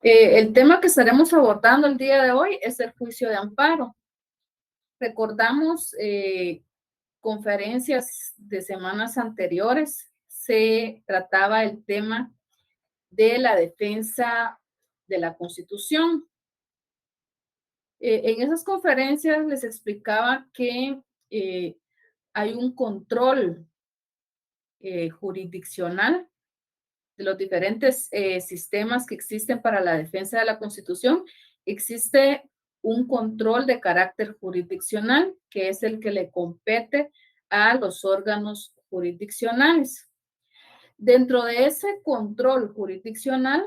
El tema que estaremos abordando el día de hoy es el juicio de amparo. Recordamos conferencias de semanas anteriores, se trataba el tema de la defensa de la Constitución. En esas conferencias les explicaba que hay un control jurisdiccional de los diferentes sistemas que existen para la defensa de la Constitución. Existe un control de carácter jurisdiccional, que es el que le compete a los órganos jurisdiccionales. Dentro de ese control jurisdiccional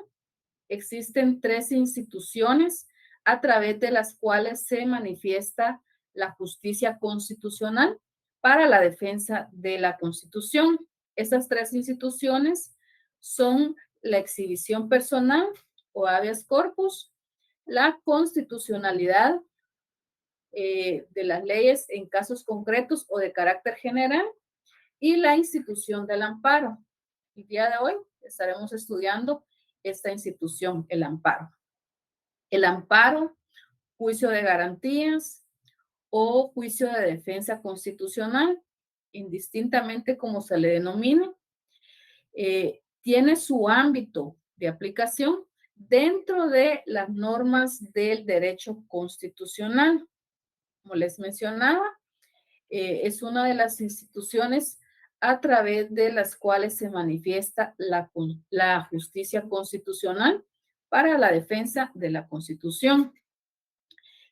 existen tres instituciones a través de las cuales se manifiesta la justicia constitucional para la defensa de la Constitución. Estas tres instituciones son la exhibición personal o habeas corpus, la constitucionalidad de las leyes en casos concretos o de carácter general y la institución del amparo. El día de hoy estaremos estudiando esta institución, el amparo. El amparo, juicio de garantías o juicio de defensa constitucional, indistintamente como se le denomine, tiene su ámbito de aplicación dentro de las normas del derecho constitucional. Como les mencionaba, es una de las instituciones a través de las cuales se manifiesta la justicia constitucional para la defensa de la Constitución.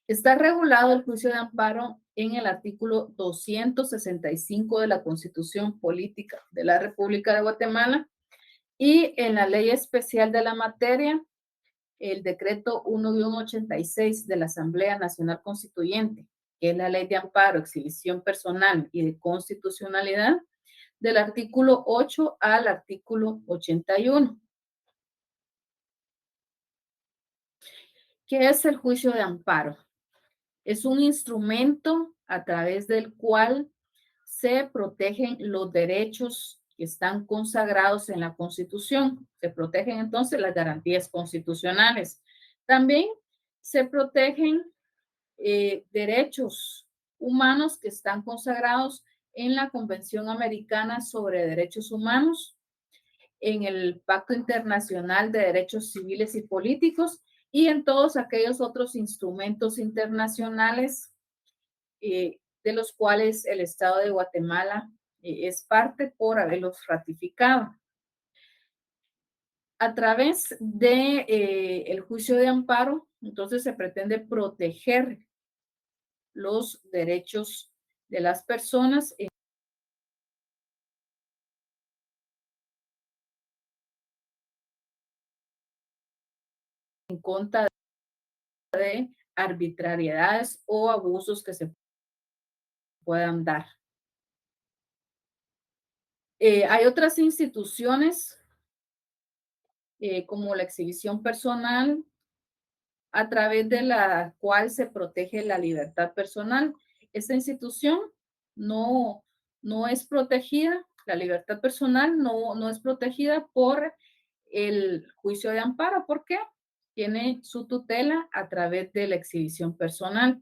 Está regulado el juicio de amparo en el artículo 265 de la Constitución Política de la República de Guatemala y en la ley especial de la materia, el decreto 1-86 de la Asamblea Nacional Constituyente, que es la ley de amparo, exhibición personal y de constitucionalidad, del artículo 8 al artículo 81. ¿Qué es el juicio de amparo? Es un instrumento a través del cual se protegen los derechos que están consagrados en la Constitución. Se protegen entonces las garantías constitucionales. También se protegen derechos humanos que están consagrados en la Convención Americana sobre Derechos Humanos, en el Pacto Internacional de Derechos Civiles y Políticos y en todos aquellos otros instrumentos internacionales de los cuales el Estado de Guatemala es parte por haberlos ratificado. A través de el juicio de amparo, entonces se pretende proteger los derechos de las personas en contra de arbitrariedades o abusos que se puedan dar. Hay otras instituciones como la exhibición personal, a través de la cual se protege la libertad personal. Esta institución no, no es protegida, la libertad personal no es protegida por el juicio de amparo. ¿Por qué? Tiene su tutela a través de la exhibición personal.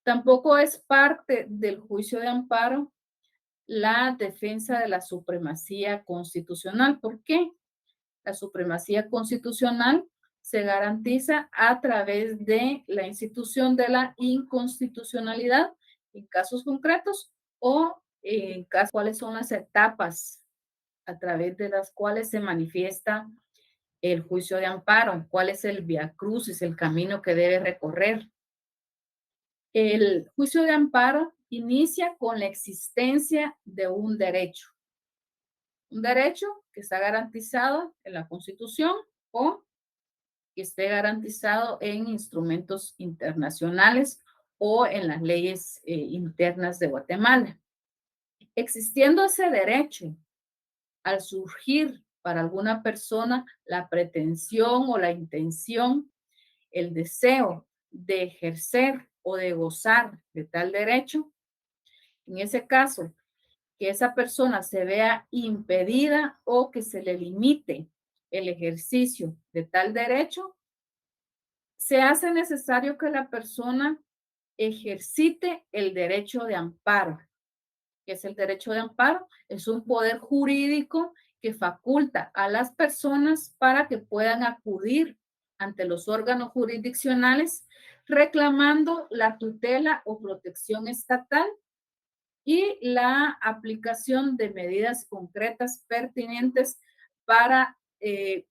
Tampoco es parte del juicio de amparo la defensa de la supremacía constitucional. ¿Por qué? La supremacía constitucional se garantiza a través de la institución de la inconstitucionalidad en casos concretos o en casos cuáles son las etapas a través de las cuales se manifiesta el juicio de amparo, cuál es el vía crucis, el camino que debe recorrer. El juicio de amparo inicia con la existencia de un derecho que está garantizado en la Constitución o que esté garantizado en instrumentos internacionales o en las leyes internas de Guatemala. Existiendo ese derecho, al surgir para alguna persona la pretensión o la intención, el deseo de ejercer o de gozar de tal derecho, en ese caso, que esa persona se vea impedida o que se le limite el ejercicio de tal derecho, se hace necesario que la persona ejercite el derecho de amparo. ¿Qué es el derecho de amparo? Es un poder jurídico que faculta a las personas para que puedan acudir ante los órganos jurisdiccionales reclamando la tutela o protección estatal y la aplicación de medidas concretas pertinentes para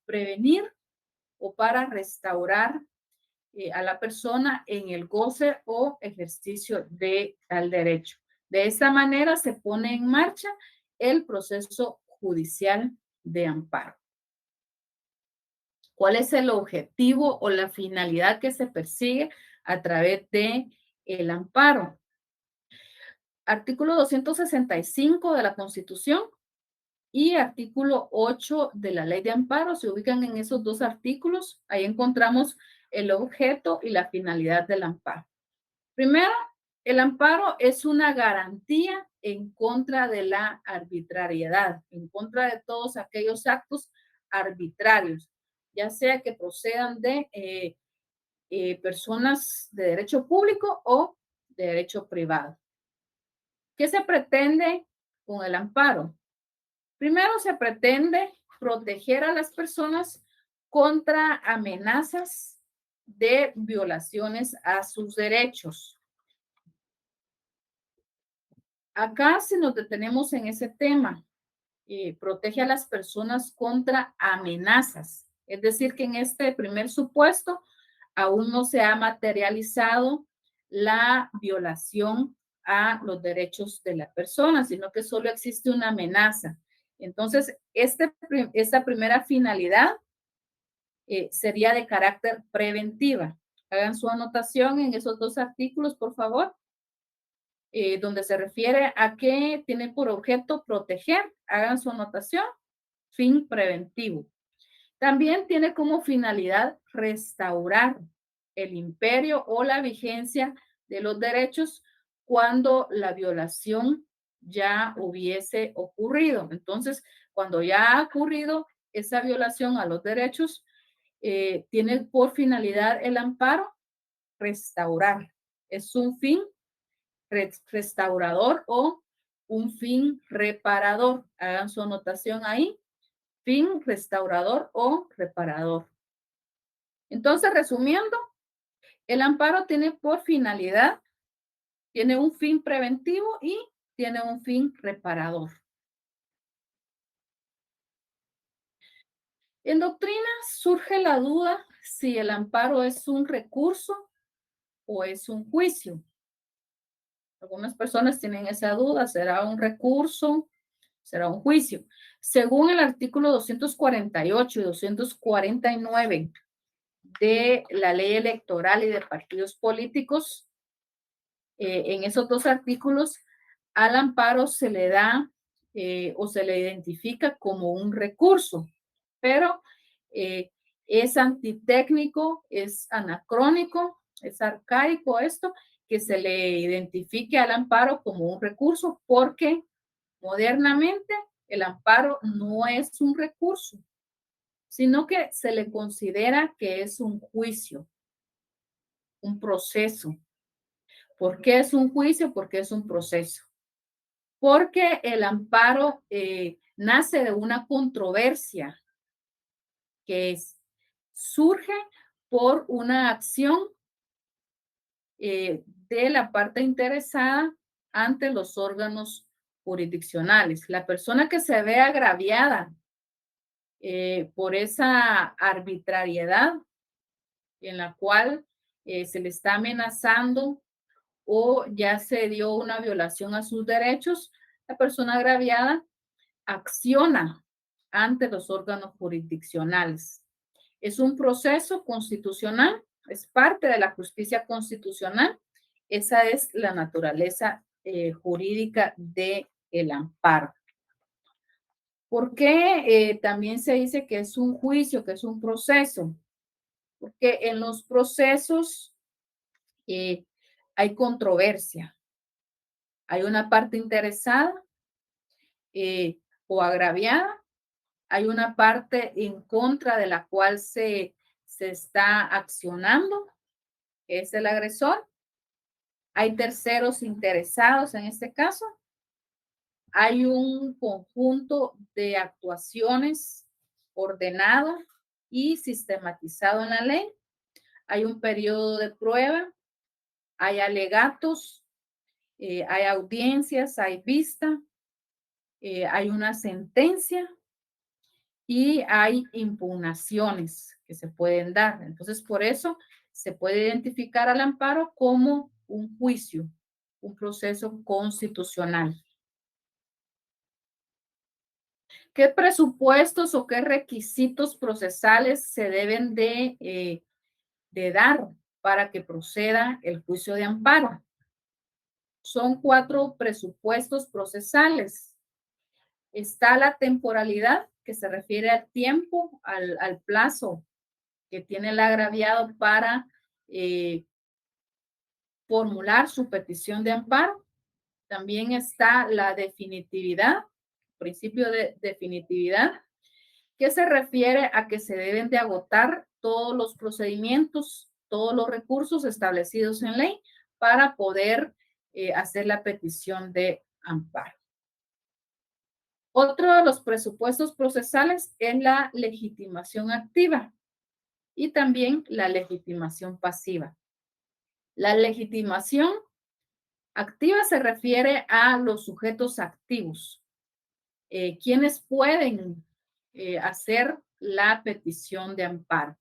prevenir o para restaurar a la persona en el goce o ejercicio de tal derecho. De esta manera se pone en marcha el proceso judicial de amparo. ¿Cuál es el objetivo o la finalidad que se persigue a través de el amparo? Artículo 265 de la Constitución y artículo 8 de la Ley de Amparo se ubican en esos dos artículos. Ahí encontramos el objeto y la finalidad del amparo. Primero, el amparo es una garantía en contra de la arbitrariedad, en contra de todos aquellos actos arbitrarios, ya sea que procedan de personas de derecho público o de derecho privado. ¿Qué se pretende con el amparo? Primero, se pretende proteger a las personas contra amenazas de violaciones a sus derechos. Acá, si nos detenemos en ese tema, protege a las personas contra amenazas. Es decir, que en este primer supuesto aún no se ha materializado la violación a los derechos de la persona, sino que solo existe una amenaza. Entonces, esta primera finalidad sería de carácter preventiva. Hagan su anotación en esos dos artículos, por favor, donde se refiere a que tiene por objeto proteger. Hagan su anotación, fin preventivo. También tiene como finalidad restaurar el imperio o la vigencia de los derechos cuando la violación ya hubiese ocurrido. Entonces, cuando ya ha ocurrido esa violación a los derechos, tiene por finalidad el amparo restaurar. Es un fin restaurador o un fin reparador. Hagan su anotación ahí. Fin restaurador o reparador. Entonces, resumiendo, el amparo tiene por finalidad, tiene un fin preventivo y tiene un fin reparador. En doctrina surge la duda si el amparo es un recurso o es un juicio. Algunas personas tienen esa duda, ¿será un recurso? ¿Será un juicio? Según el artículo 248 y 249 de la ley electoral y de partidos políticos, en esos dos artículos, al amparo se le da o se le identifica como un recurso, pero es antitécnico, es anacrónico, es arcaico esto, que se le identifique al amparo como un recurso, porque modernamente el amparo no es un recurso, sino que se le considera que es un juicio, un proceso. ¿Por qué es un juicio? Porque es un proceso. Porque el amparo nace de una controversia que surge por una acción de la parte interesada ante los órganos jurisdiccionales. La persona que se ve agraviada por esa arbitrariedad en la cual se le está amenazando o ya se dio una violación a sus derechos, la persona agraviada acciona ante los órganos jurisdiccionales. Es un proceso constitucional, es parte de la justicia constitucional. Esa es la naturaleza jurídica del amparo. ¿Por qué también se dice que es un juicio, que es un proceso? Porque en los procesos hay controversia, hay una parte interesada o agraviada, hay una parte en contra de la cual se se está accionando, que es el agresor. Hay terceros interesados en este caso. Hay un conjunto de actuaciones ordenado y sistematizado en la ley. Hay un periodo de prueba, hay alegatos, hay audiencias, hay vista, hay una sentencia y hay impugnaciones que se pueden dar. Entonces, por eso se puede identificar al amparo como un juicio, un proceso constitucional. ¿Qué presupuestos o qué requisitos procesales se deben de dar para que proceda el juicio de amparo? Son 4 presupuestos procesales. Está la temporalidad, que se refiere al tiempo, al plazo que tiene el agraviado para formular su petición de amparo. También está la definitividad, principio de definitividad, que se refiere a que se deben de agotar todos los procedimientos, todos los recursos establecidos en ley para poder hacer la petición de amparo. Otro de los presupuestos procesales es la legitimación activa y también la legitimación pasiva. La legitimación activa se refiere a los sujetos activos, quienes pueden hacer la petición de amparo,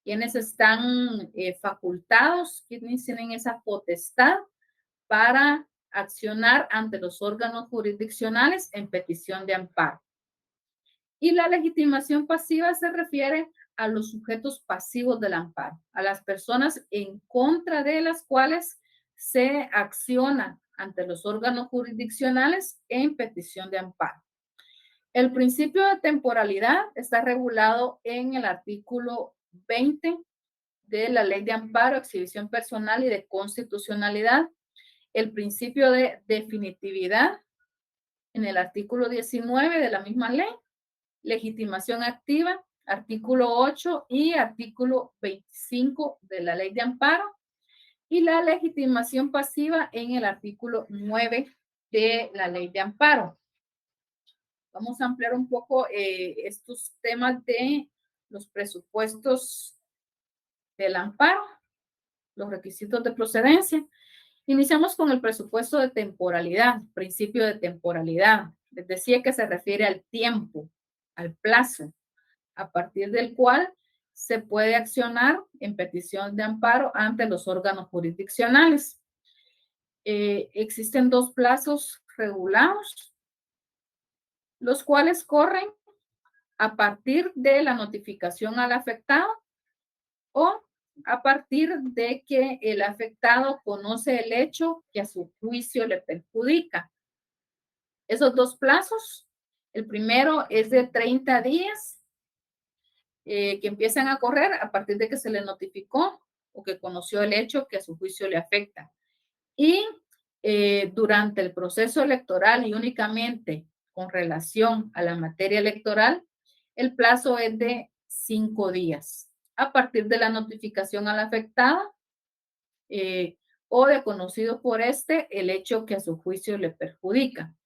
quienes están facultados, quienes tienen esa potestad para accionar ante los órganos jurisdiccionales en petición de amparo. Y la legitimación pasiva se refiere a los sujetos pasivos del amparo, a las personas en contra de las cuales se acciona ante los órganos jurisdiccionales en petición de amparo. El principio de temporalidad está regulado en el artículo 20 de la Ley de Amparo, Exhibición Personal y de Constitucionalidad. El principio de definitividad en el artículo 19 de la misma ley. Legitimación activa, artículo 8 y artículo 25 de la Ley de Amparo. Y la legitimación pasiva en el artículo 9 de la Ley de Amparo. Vamos a ampliar un poco estos temas de los presupuestos del amparo, los requisitos de procedencia. Iniciamos con el presupuesto de temporalidad, principio de temporalidad. Les decía que se refiere al tiempo, al plazo, a partir del cual se puede accionar en petición de amparo ante los órganos jurisdiccionales. Existen 2 plazos regulados, los cuales corren a partir de la notificación al afectado o a partir de que el afectado conoce el hecho que a su juicio le perjudica. Esos 2 plazos, el primero es de 30 días que empiezan a correr a partir de que se le notificó o que conoció el hecho que a su juicio le afecta. Y durante el proceso electoral y únicamente con relación a la materia electoral, el plazo es de 5 días a partir de la notificación al afectado o de conocido por este el hecho que a su juicio le perjudica.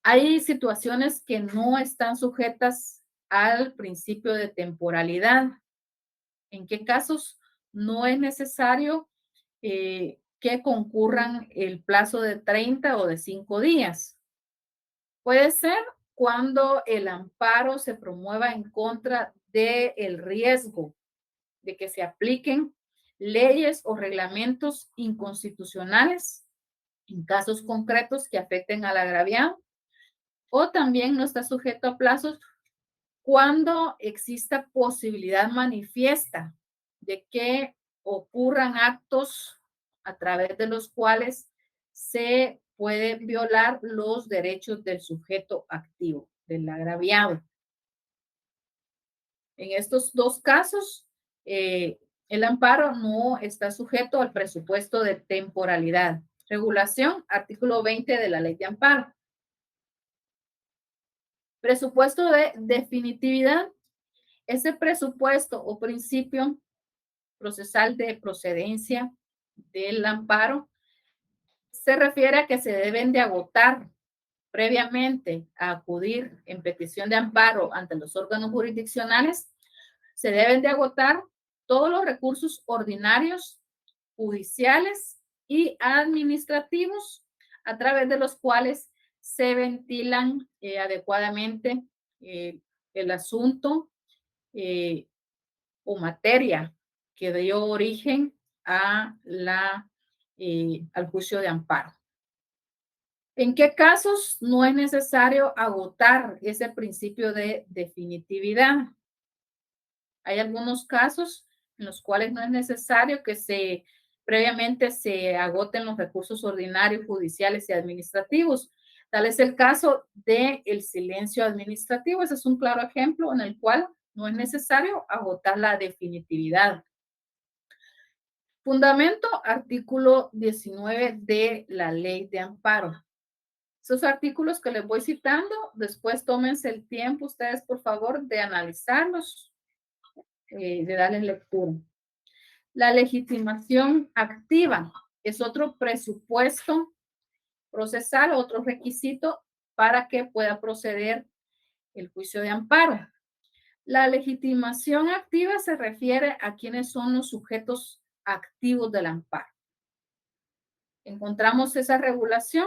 Hay situaciones que no están sujetas al principio de temporalidad. ¿En qué casos no es necesario que concurran el plazo de 30 o de 5 días? Puede ser cuando el amparo se promueva en contra del riesgo de que se apliquen leyes o reglamentos inconstitucionales en casos concretos que afecten al agraviado, o también no está sujeto a plazos cuando exista posibilidad manifiesta de que ocurran actos a través de los cuales se pueden violar los derechos del sujeto activo, del agraviado. En estos 2 casos, el amparo no está sujeto al presupuesto de temporalidad. Regulación, artículo 20 de la Ley de Amparo. Presupuesto de definitividad Ese presupuesto o principio procesal de procedencia del amparo se refiere a que se deben de agotar previamente a acudir en petición de amparo ante los órganos jurisdiccionales, se deben de agotar todos los recursos ordinarios, judiciales y administrativos a través de los cuales se ventilan adecuadamente el asunto eh, o materia que dio origen al juicio de amparo. ¿En qué casos no es necesario agotar ese principio de definitividad? Hay algunos casos en los cuales no es necesario que previamente se agoten los recursos ordinarios, judiciales y administrativos. Tal es el caso del silencio administrativo. Ese es un claro ejemplo en el cual no es necesario agotar la definitividad. Fundamento, artículo 19 de la Ley de Amparo. Esos artículos que les voy citando, después tómense el tiempo ustedes, por favor, de analizarlos, de darles lectura. La legitimación activa es otro presupuesto procesal, otro requisito para que pueda proceder el juicio de amparo. La legitimación activa se refiere a quiénes son los sujetos activos del amparo. Encontramos esa regulación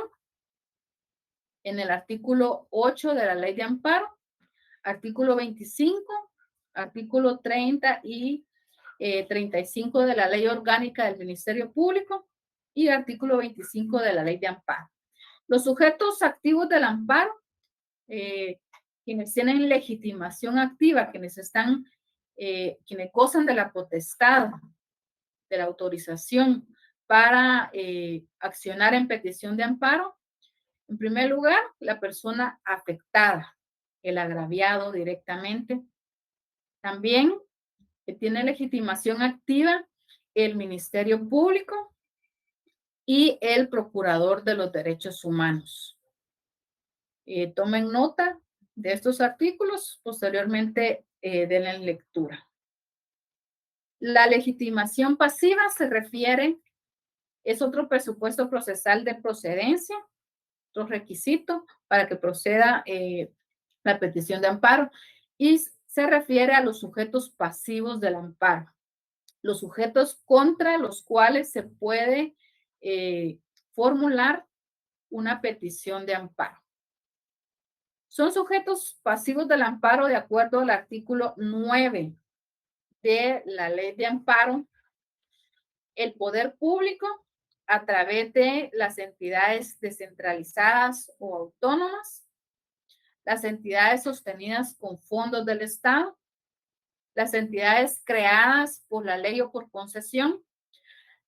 en el artículo 8 de la Ley de Amparo, artículo 25, artículo 30 y 35 de la Ley Orgánica del Ministerio Público y artículo 25 de la Ley de Amparo. Los sujetos activos del amparo, quienes tienen legitimación activa, quienes gozan de la potestad, de la autorización para accionar en petición de amparo, en primer lugar, la persona afectada, el agraviado directamente. También tiene legitimación activa el Ministerio Público y el Procurador de los Derechos Humanos. Tomen nota de estos artículos, posteriormente denle lectura. La legitimación pasiva se refiere, es otro presupuesto procesal de procedencia, otro requisito para que proceda la petición de amparo, y se refiere a los sujetos pasivos del amparo, los sujetos contra los cuales se puede formular una petición de amparo. Son sujetos pasivos del amparo de acuerdo al artículo 9 de la Ley de Amparo, el poder público a través de las entidades descentralizadas o autónomas, las entidades sostenidas con fondos del Estado, las entidades creadas por la ley o por concesión,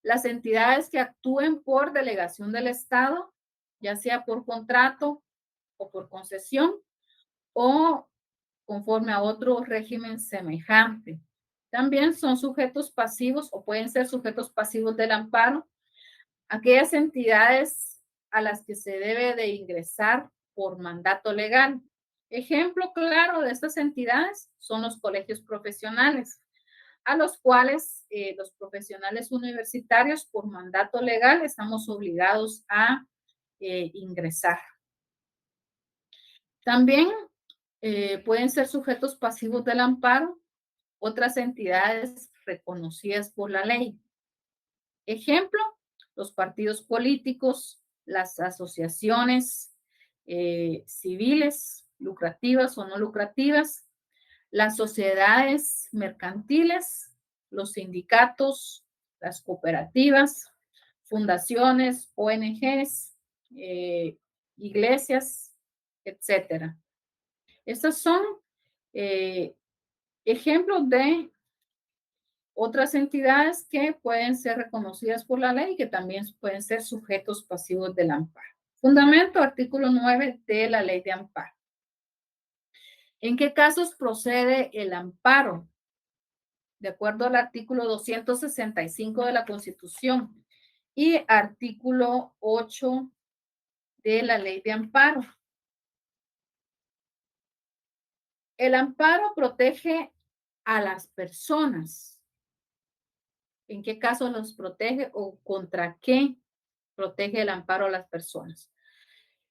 las entidades que actúen por delegación del Estado, ya sea por contrato o por concesión, o conforme a otro régimen semejante. También son sujetos pasivos o pueden ser sujetos pasivos del amparo aquellas entidades a las que se debe de ingresar por mandato legal. Ejemplo claro de estas entidades son los colegios profesionales, a los cuales los profesionales universitarios por mandato legal estamos obligados a ingresar. También pueden ser sujetos pasivos del amparo otras entidades reconocidas por la ley. Ejemplo, los partidos políticos, las asociaciones civiles, lucrativas o no lucrativas, las sociedades mercantiles, los sindicatos, las cooperativas, fundaciones, ONGs, iglesias, etcétera. Estos son ejemplos de otras entidades que pueden ser reconocidas por la ley y que también pueden ser sujetos pasivos del amparo. Fundamento, artículo 9 de la Ley de Amparo. ¿En qué casos procede el amparo? De acuerdo al artículo 265 de la Constitución y artículo 8 de la Ley de Amparo. El amparo protege a las personas. ¿En qué caso los protege o contra qué protege el amparo a las personas?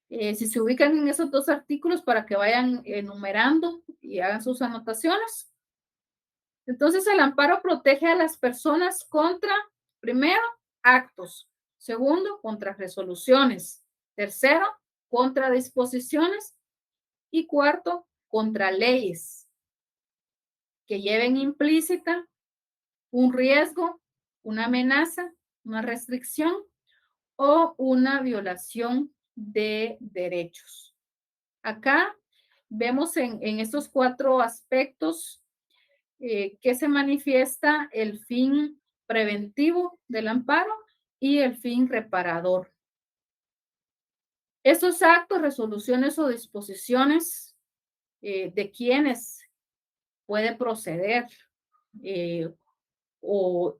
Si se ubican en esos dos artículos para que vayan enumerando y hagan sus anotaciones. Entonces, el amparo protege a las personas contra, primero, actos. Segundo, contra resoluciones. Tercero, contra disposiciones. Y cuarto, contra leyes que lleven implícita un riesgo, una amenaza, una restricción o una violación de derechos. Acá vemos en estos cuatro aspectos que se manifiesta el fin preventivo del amparo y el fin reparador. Estos actos, resoluciones o disposiciones de quienes puede proceder o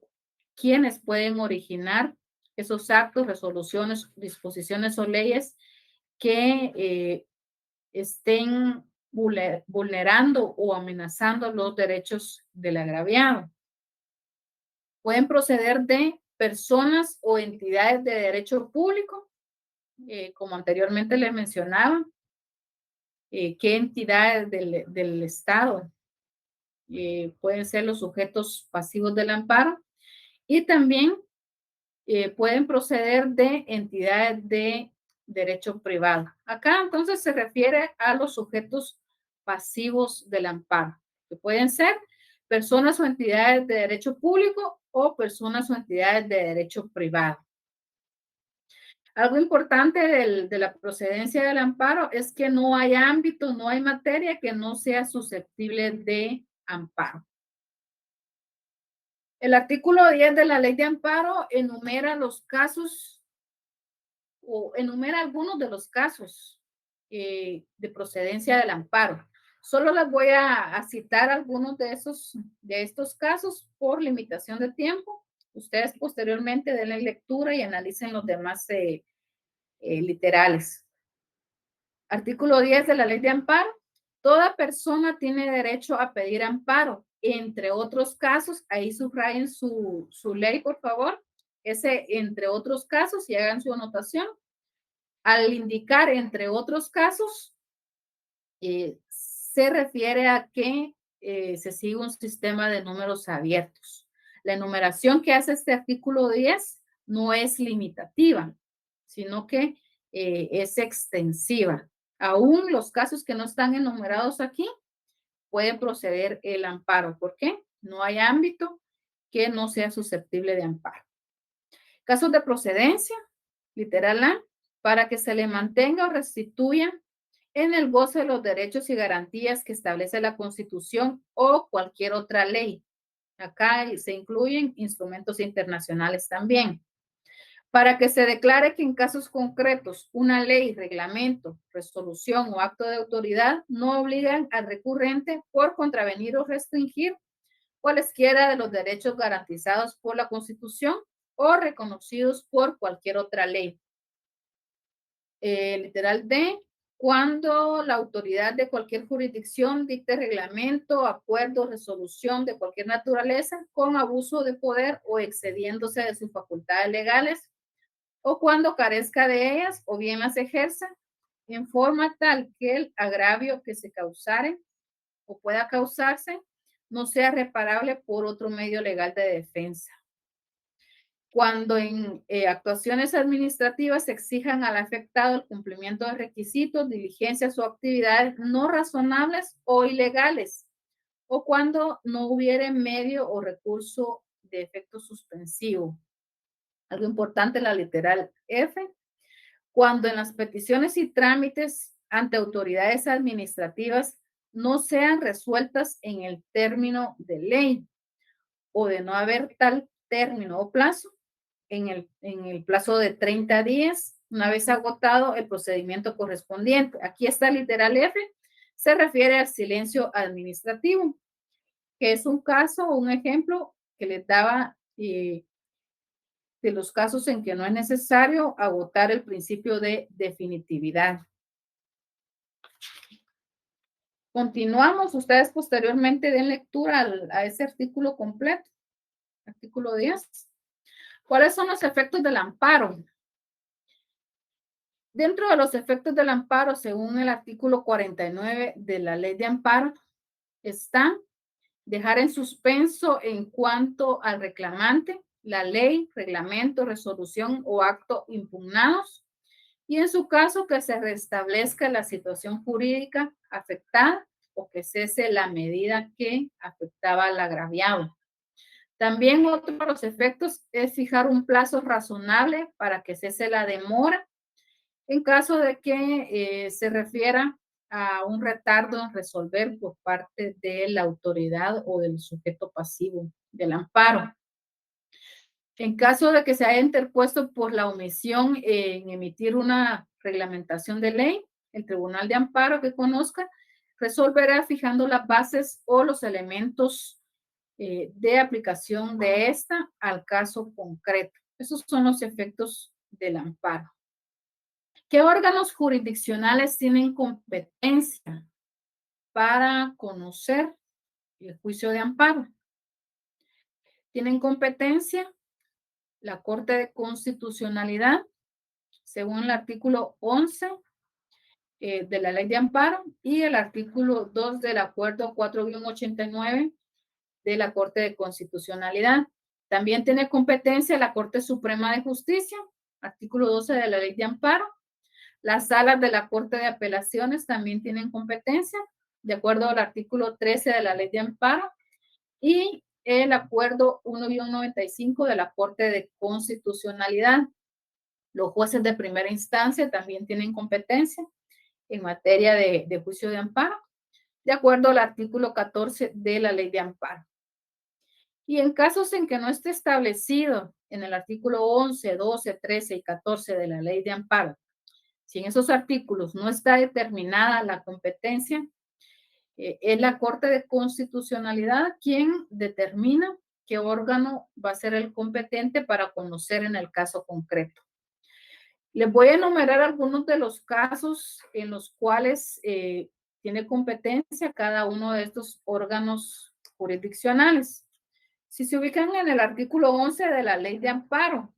quienes pueden originar esos actos, resoluciones, disposiciones o leyes que estén vulnerando o amenazando los derechos del agraviado. Pueden proceder de personas o entidades de derecho público, como anteriormente les mencionaba, qué entidades del Estado pueden ser los sujetos pasivos del amparo y también pueden proceder de entidades de derecho privado. Acá entonces se refiere a los sujetos pasivos del amparo, que pueden ser personas o entidades de derecho público o personas o entidades de derecho privado. Algo importante de la procedencia del amparo es que no hay ámbito, no hay materia que no sea susceptible de amparo. El artículo 10 de la ley de amparo enumera los casos o enumera algunos de los casos de procedencia del amparo. Solo les voy a citar algunos de estos casos por limitación de tiempo. Ustedes posteriormente denle lectura y analicen los demás literales. Artículo 10 de la ley de amparo. Toda persona tiene derecho a pedir amparo, entre otros casos, ahí subrayen su ley, por favor, ese entre otros casos y hagan su anotación. Al indicar entre otros casos, se refiere a que se sigue un sistema de números abiertos. La enumeración que hace este artículo 10 no es limitativa, sino que es extensiva. Aún los casos que no están enumerados aquí, puede proceder el amparo. ¿Por qué? No hay ámbito que no sea susceptible de amparo. Casos de procedencia, literal A, para que se le mantenga o restituya en el goce de los derechos y garantías que establece la Constitución o cualquier otra ley. Acá se incluyen instrumentos internacionales también. Para que se declare que en casos concretos una ley, reglamento, resolución o acto de autoridad no obligan al recurrente por contravenir o restringir cualesquiera de los derechos garantizados por la Constitución o reconocidos por cualquier otra ley. Literal D, cuando la autoridad de cualquier jurisdicción dicte reglamento, acuerdo, resolución de cualquier naturaleza con abuso de poder o excediéndose de sus facultades legales, o cuando carezca de ellas o bien las ejerza en forma tal que el agravio que se causare o pueda causarse no sea reparable por otro medio legal de defensa. Cuando en actuaciones administrativas exijan al afectado el cumplimiento de requisitos, diligencias o actividades no razonables o ilegales, o cuando no hubiere medio o recurso de efecto suspensivo. Algo importante, la literal F, cuando en las peticiones y trámites ante autoridades administrativas no sean resueltas en el término de ley o de no haber tal término o plazo, en el plazo de 30 días, una vez agotado el procedimiento correspondiente. Aquí está literal F, se refiere al silencio administrativo, que es un caso, un ejemplo que les daba de los casos en que no es necesario agotar el principio de definitividad. Continuamos, ustedes posteriormente den lectura a ese artículo completo, artículo 10. ¿Cuáles son los efectos del amparo? Dentro de los efectos del amparo, según el artículo 49 de la ley de amparo, está dejar en suspenso en cuanto al reclamante, la ley, reglamento, resolución o acto impugnados, y en su caso que se restablezca la situación jurídica afectada o que cese la medida que afectaba al agraviado. También otro de los efectos es fijar un plazo razonable para que cese la demora en caso de que se refiera a un retardo en resolver por parte de la autoridad o del sujeto pasivo del amparo. En caso de que se haya interpuesto por la omisión en emitir una reglamentación de ley, el Tribunal de Amparo que conozca resolverá fijando las bases o los elementos de aplicación de esta al caso concreto. Esos son los efectos del amparo. ¿Qué órganos jurisdiccionales tienen competencia para conocer el juicio de amparo? Tienen competencia la Corte de Constitucionalidad, según el artículo 11 de la Ley de Amparo y el artículo 2 del Acuerdo 4-89 de la Corte de Constitucionalidad. También tiene competencia la Corte Suprema de Justicia, artículo 12 de la Ley de Amparo. Las salas de la Corte de Apelaciones también tienen competencia, de acuerdo al artículo 13 de la Ley de Amparo, y el acuerdo 1-95 de la Corte de Constitucionalidad. Los jueces de primera instancia también tienen competencia en materia de juicio de amparo, de acuerdo al artículo 14 de la Ley de Amparo. Y en casos en que no esté establecido en el artículo 11, 12, 13 y 14 de la Ley de Amparo, si en esos artículos no está determinada la competencia, es la Corte de Constitucionalidad quien determina qué órgano va a ser el competente para conocer en el caso concreto. Les voy a enumerar algunos de los casos en los cuales tiene competencia cada uno de estos órganos jurisdiccionales. Si se ubican en el artículo 11 de la Ley de Amparo,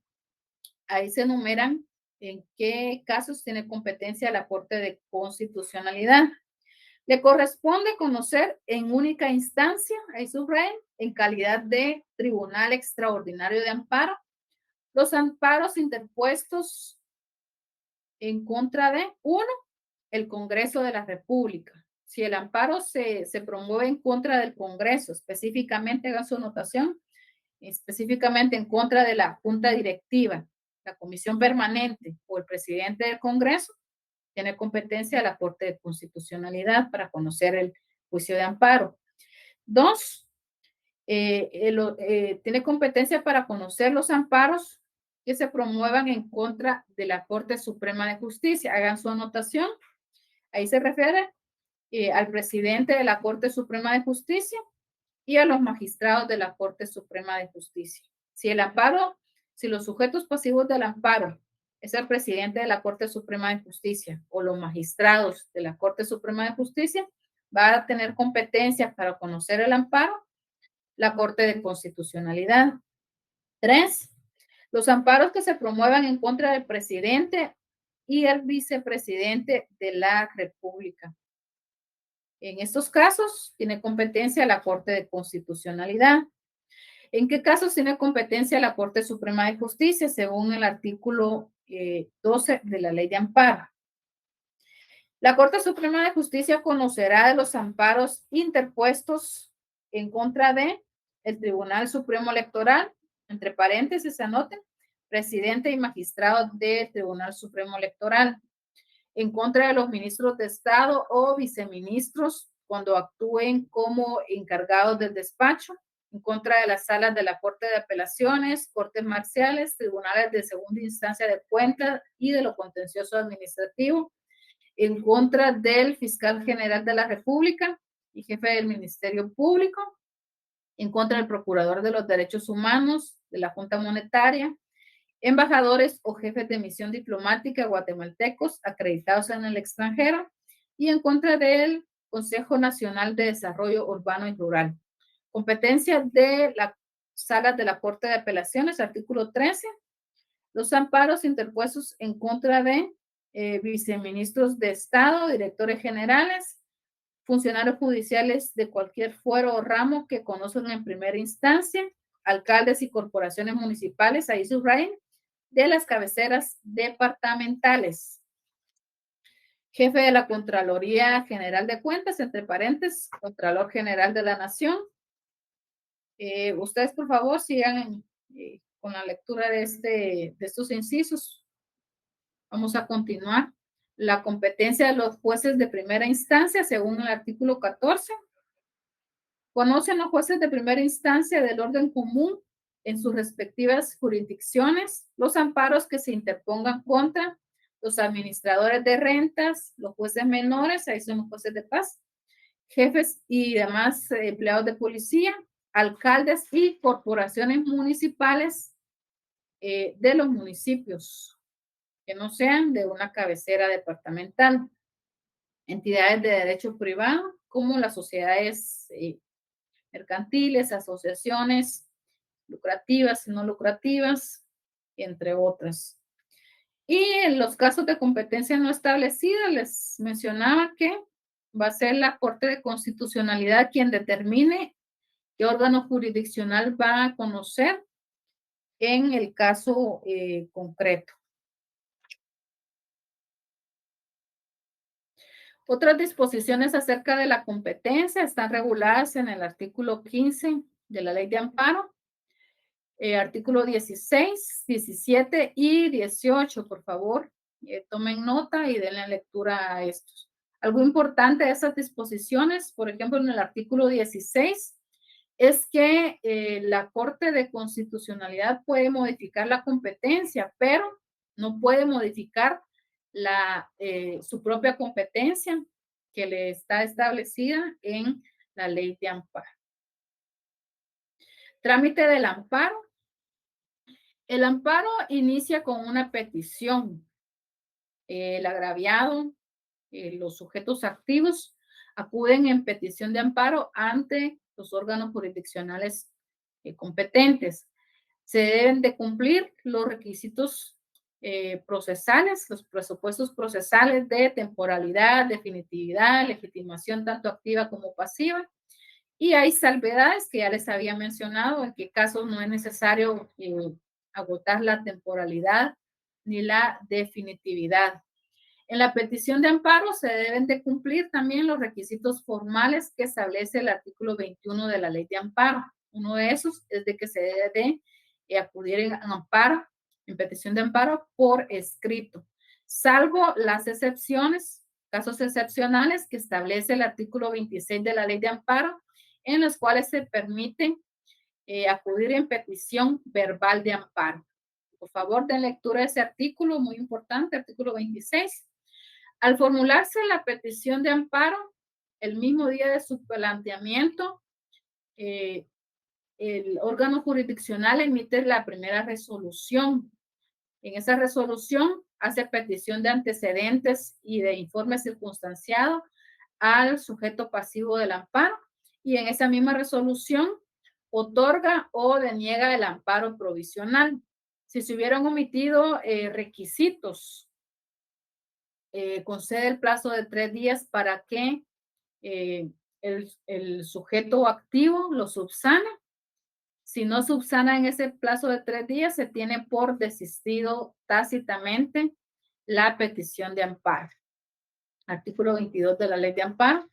ahí se enumeran en qué casos tiene competencia la Corte de Constitucionalidad. Le corresponde conocer en única instancia, ahí subrayan, en calidad de Tribunal Extraordinario de Amparo, los amparos interpuestos en contra de, uno, el Congreso de la República. Si el amparo se promueve en contra del Congreso, específicamente, hagan su anotación, específicamente en contra de la Junta Directiva, la Comisión Permanente o el presidente del Congreso, tiene competencia la Corte de Constitucionalidad para conocer el juicio de amparo. Dos, tiene competencia para conocer los amparos que se promuevan en contra de la Corte Suprema de Justicia. Hagan su anotación. Ahí se refiere al presidente de la Corte Suprema de Justicia y a los magistrados de la Corte Suprema de Justicia. Si el amparo, si los sujetos pasivos del amparo es el presidente de la Corte Suprema de Justicia o los magistrados de la Corte Suprema de Justicia, va a tener competencia para conocer el amparo la Corte de Constitucionalidad. 3. Los amparos que se promuevan en contra del presidente y el vicepresidente de la República. En estos casos tiene competencia la Corte de Constitucionalidad. ¿En qué casos tiene competencia la Corte Suprema de Justicia? Según el artículo 12 de la Ley de Amparo. La Corte Suprema de Justicia conocerá de los amparos interpuestos en contra de el Tribunal Supremo Electoral, entre paréntesis, anoten, presidente y magistrado del Tribunal Supremo Electoral, en contra de los ministros de Estado o viceministros cuando actúen como encargados del despacho, en contra de las salas de la Corte de Apelaciones, Cortes Marciales, Tribunales de Segunda Instancia de Cuentas y de lo Contencioso Administrativo, en contra del Fiscal General de la República y jefe del Ministerio Público, en contra del Procurador de los Derechos Humanos, de la Junta Monetaria, embajadores o jefes de misión diplomática guatemaltecos acreditados en el extranjero y en contra del Consejo Nacional de Desarrollo Urbano y Rural. Competencia de las salas de la Corte de Apelaciones, artículo 13. Los amparos interpuestos en contra de viceministros de Estado, directores generales, funcionarios judiciales de cualquier fuero o ramo que conocen en primera instancia, alcaldes y corporaciones municipales, ahí subrayen, de las cabeceras departamentales. Jefe de la Contraloría General de Cuentas, entre paréntesis, Contralor General de la Nación. Ustedes, por favor, sigan con la lectura de estos incisos. Vamos a continuar. La competencia de los jueces de primera instancia, según el artículo 14. Conocen los jueces de primera instancia del orden común en sus respectivas jurisdicciones los amparos que se interpongan contra los administradores de rentas, los jueces menores, ahí son los jueces de paz, jefes y demás empleados de policía, alcaldes y corporaciones municipales de los municipios que no sean de una cabecera departamental, entidades de derecho privado como las sociedades mercantiles, asociaciones lucrativas y no lucrativas, entre otras. Y en los casos de competencia no establecida, les mencionaba que va a ser la Corte de Constitucionalidad quien determine qué órgano jurisdiccional va a conocer en el caso concreto. Otras disposiciones acerca de la competencia están reguladas en el artículo 15 de la Ley de Amparo, artículo 16, 17 y 18, por favor, tomen nota y denle lectura a estos. Algo importante de esas disposiciones, por ejemplo, en el artículo 16, es que la Corte de Constitucionalidad puede modificar la competencia, pero no puede modificar su propia competencia que le está establecida en la Ley de Amparo. Trámite del amparo. El amparo inicia con una petición. El agraviado, los sujetos activos acuden en petición de amparo ante los órganos jurisdiccionales competentes. Se deben de cumplir los requisitos procesales, los presupuestos procesales de temporalidad, definitividad, legitimación tanto activa como pasiva. Y hay salvedades que ya les había mencionado, en qué casos no es necesario agotar la temporalidad ni la definitividad. En la petición de amparo se deben de cumplir también los requisitos formales que establece el artículo 21 de la Ley de Amparo. Uno de esos es de que se debe de acudir en amparo, en petición de amparo por escrito, salvo las excepciones, casos excepcionales que establece el artículo 26 de la Ley de Amparo, en los cuales se permite acudir en petición verbal de amparo. Por favor, den lectura a ese artículo, muy importante, artículo 26. Al formularse la petición de amparo, el mismo día de su planteamiento, el órgano jurisdiccional emite la primera resolución. En esa resolución hace petición de antecedentes y de informe circunstanciado al sujeto pasivo del amparo y en esa misma resolución otorga o deniega el amparo provisional. Si se hubieran omitido requisitos, concede el plazo de 3 días para que el sujeto activo lo subsane. Si no subsana en ese plazo de 3 días, se tiene por desistido tácitamente la petición de amparo. Artículo 22 de la Ley de Amparo.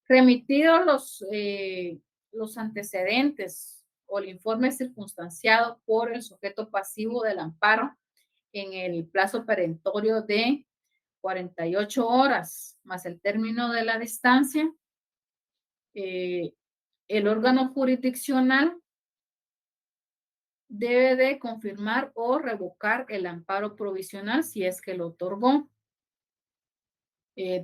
Remitidos los antecedentes o el informe circunstanciado por el sujeto pasivo del amparo en el plazo perentorio de 48 horas más el término de la distancia, el órgano jurisdiccional debe de confirmar o revocar el amparo provisional si es que lo otorgó.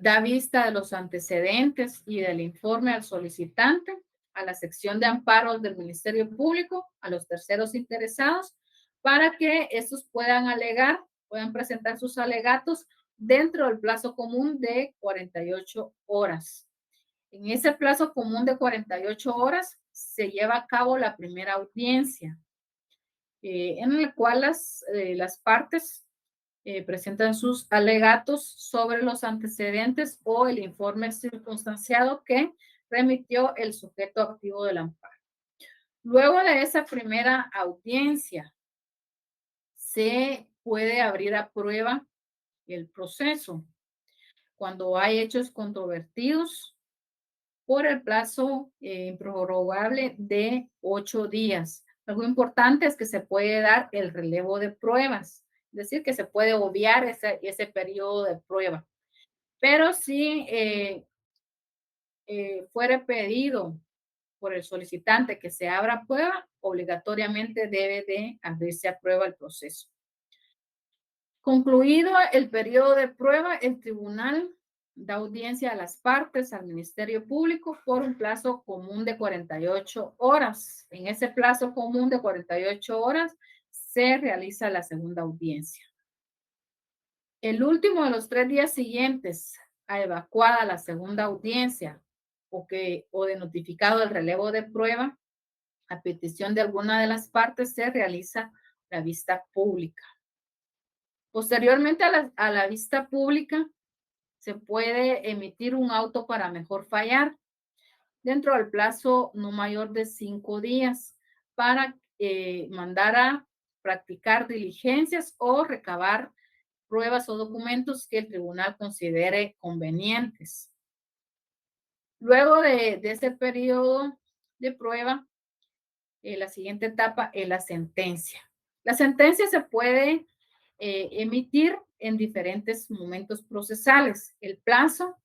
Da vista de los antecedentes y del informe al solicitante, a la sección de amparos del Ministerio Público, a los terceros interesados, para que estos puedan alegar, puedan presentar sus alegatos dentro del plazo común de 48 horas. En ese plazo común de 48 horas se lleva a cabo la primera audiencia, en la cual las partes presentan sus alegatos sobre los antecedentes o el informe circunstanciado que remitió el sujeto activo del amparo. Luego de esa primera audiencia, se puede abrir a prueba el proceso cuando hay hechos controvertidos por el plazo improrrogable de 8 días. Algo importante es que se puede dar el relevo de pruebas, es decir, que se puede obviar ese periodo de prueba. Pero si fuera pedido por el solicitante que se abra prueba, obligatoriamente debe de abrirse a prueba el proceso. Concluido el periodo de prueba, el tribunal da audiencia a las partes, al Ministerio Público, por un plazo común de 48 horas. En ese plazo común de 48 horas se realiza la segunda audiencia. El último de los 3 días siguientes a evacuada la segunda audiencia o de notificado el relevo de prueba, a petición de alguna de las partes, se realiza la vista pública. Posteriormente a la vista pública, se puede emitir un auto para mejor fallar dentro del plazo no mayor de 5 días para mandar a practicar diligencias o recabar pruebas o documentos que el tribunal considere convenientes. Luego de ese periodo de prueba, la siguiente etapa es la sentencia. La sentencia se puede emitir en diferentes momentos procesales. El plazo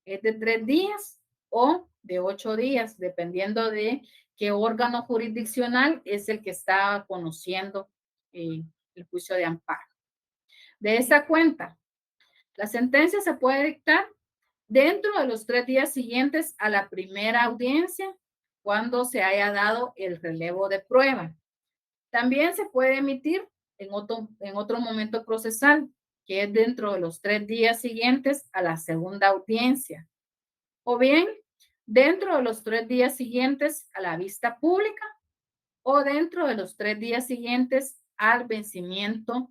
es de 3 días o de 8 días, dependiendo de qué órgano jurisdiccional es el que está conociendo el juicio de amparo. De esta cuenta, la sentencia se puede dictar dentro de los 3 días siguientes a la primera audiencia, cuando se haya dado el relevo de prueba. También se puede emitir en otro momento procesal, que es dentro de los 3 días siguientes a la segunda audiencia. O bien, dentro de los 3 días siguientes a la vista pública o dentro de los 3 días siguientes al vencimiento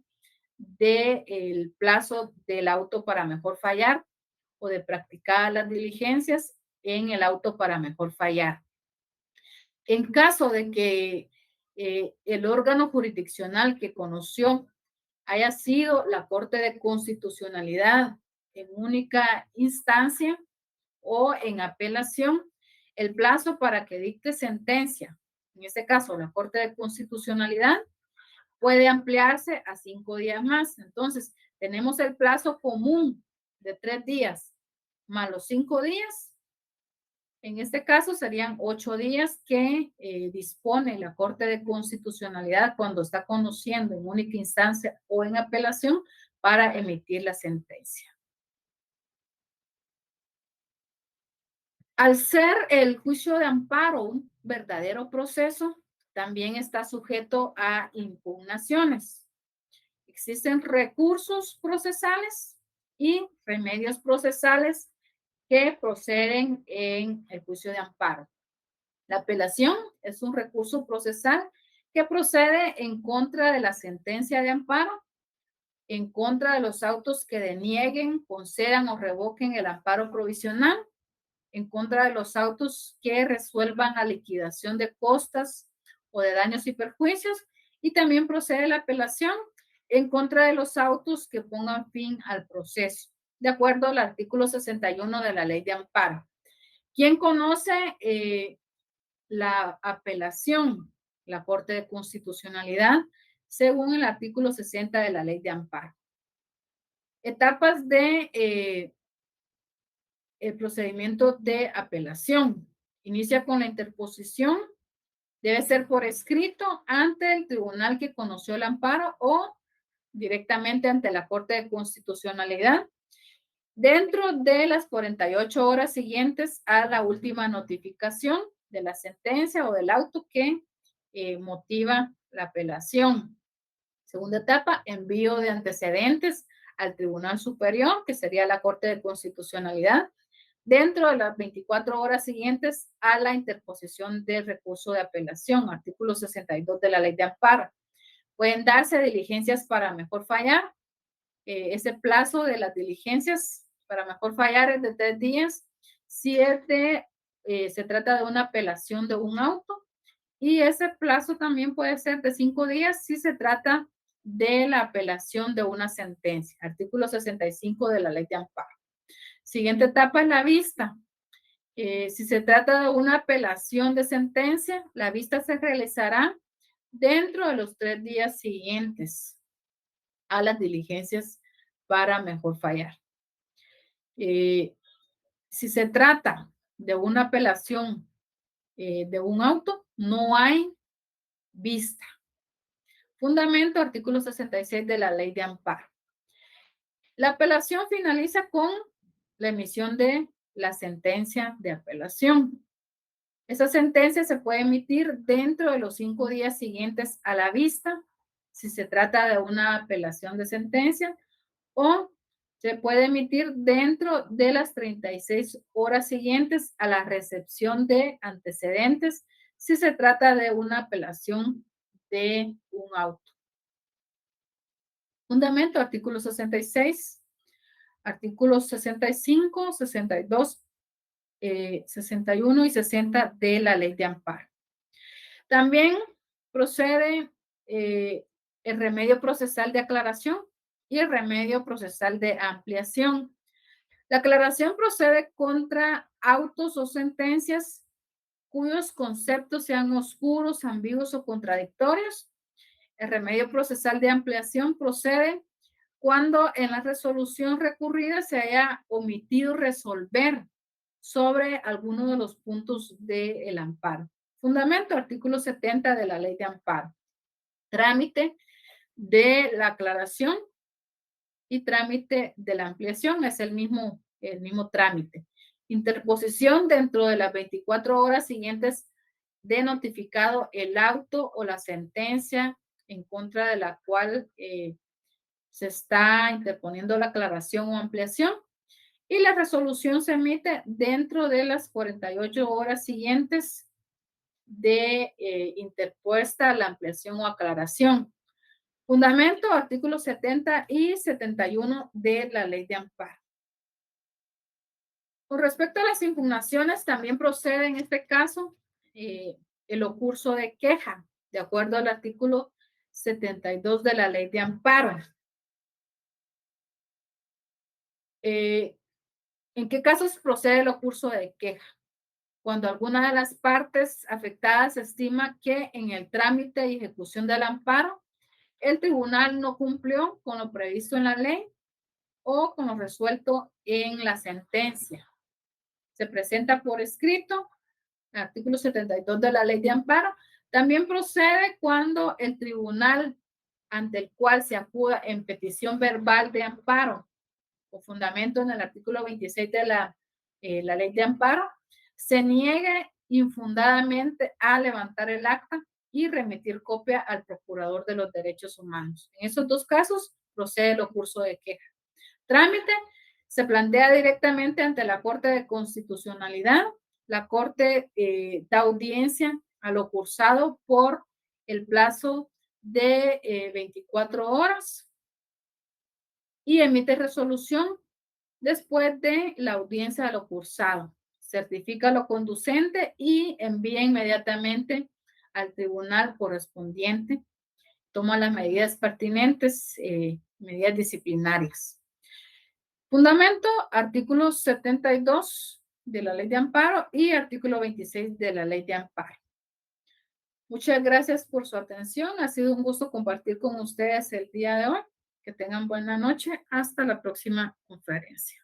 del plazo del auto para mejor fallar o de practicar las diligencias en el auto para mejor fallar. En caso de que el órgano jurisdiccional que conoció haya sido la Corte de Constitucionalidad en única instancia o en apelación, el plazo para que dicte sentencia, en este caso la Corte de Constitucionalidad, puede ampliarse a 5 días más. Entonces, tenemos el plazo común de 3 días más los 5 días. En este caso serían 8 días que dispone la Corte de Constitucionalidad cuando está conociendo en única instancia o en apelación para emitir la sentencia. Al ser el juicio de amparo un verdadero proceso, también está sujeto a impugnaciones. Existen recursos procesales y remedios procesales que proceden en el juicio de amparo. La apelación es un recurso procesal que procede en contra de la sentencia de amparo, en contra de los autos que denieguen, concedan o revoquen el amparo provisional, en contra de los autos que resuelvan la liquidación de costas o de daños y perjuicios, y también procede la apelación en contra de los autos que pongan fin al proceso, de acuerdo al artículo 61 de la Ley de Amparo. ¿Quién conoce la apelación? La Corte de Constitucionalidad, según el artículo 60 de la Ley de Amparo. Etapas de el procedimiento de apelación. Inicia con la interposición. Debe ser por escrito ante el tribunal que conoció el amparo o directamente ante la Corte de Constitucionalidad dentro de las 48 horas siguientes a la última notificación de la sentencia o del auto que motiva la apelación. Segunda etapa, envío de antecedentes al Tribunal Superior, que sería la Corte de Constitucionalidad, dentro de las 24 horas siguientes a la interposición del recurso de apelación, artículo 62 de la Ley de Amparo. Pueden darse diligencias para mejor fallar. Ese plazo de las diligencias para mejor fallar es de 3 días. Si se trata de una apelación de un auto, y ese plazo también puede ser de 5 días si se trata de la apelación de una sentencia. Artículo 65 de la Ley de Amparo. Siguiente etapa es la vista. Si se trata de una apelación de sentencia, la vista se realizará dentro de los 3 días siguientes a las diligencias para mejor fallar. Si se trata de una apelación de un auto, no hay vista. Fundamento, artículo 66 de la Ley de Amparo. La apelación finaliza con la emisión de la sentencia de apelación. Esa sentencia se puede emitir dentro de los 5 días siguientes a la vista, si se trata de una apelación de sentencia, o se puede emitir dentro de las 36 horas siguientes a la recepción de antecedentes, si se trata de una apelación de un auto. Fundamento, artículo 66, artículos 65, 62, 61 y 60 de la Ley de Amparo. También procede el remedio procesal de aclaración y el remedio procesal de ampliación. La aclaración procede contra autos o sentencias cuyos conceptos sean oscuros, ambiguos o contradictorios. El remedio procesal de ampliación procede cuando en la resolución recurrida se haya omitido resolver sobre alguno de los puntos del amparo. Fundamento, artículo 70 de la Ley de Amparo. Trámite de la aclaración y trámite de la ampliación es el mismo trámite. Interposición dentro de las 24 horas siguientes de notificado el auto o la sentencia en contra de la cual se está interponiendo la aclaración o ampliación, y la resolución se emite dentro de las 48 horas siguientes de interpuesta la ampliación o aclaración. Fundamento, artículos 70 y 71 de la Ley de Amparo. Con respecto a las impugnaciones, también procede en este caso el ocurso de queja, de acuerdo al artículo 72 de la Ley de Amparo. ¿En qué casos procede el ocurso de queja? Cuando alguna de las partes afectadas estima que en el trámite y ejecución del amparo, el tribunal no cumplió con lo previsto en la ley o con lo resuelto en la sentencia. Se presenta por escrito, artículo 72 de la Ley de Amparo. También procede cuando el tribunal ante el cual se acuda en petición verbal de amparo o fundamento en el artículo 26 de la Ley de Amparo, se niegue infundadamente a levantar el acta y remitir copia al Procurador de los Derechos Humanos. En esos dos casos procede el ocurso de queja. Trámite se plantea directamente ante la Corte de Constitucionalidad. La Corte da audiencia a lo cursado por el plazo de 24 horas y emite resolución después de la audiencia de lo cursado. Certifica lo conducente y envía inmediatamente al tribunal correspondiente. Toma las medidas pertinentes, medidas disciplinarias. Fundamento, artículo 72 de la Ley de Amparo y artículo 26 de la Ley de Amparo. Muchas gracias por su atención. Ha sido un gusto compartir con ustedes el día de hoy. Que tengan buena noche. Hasta la próxima conferencia.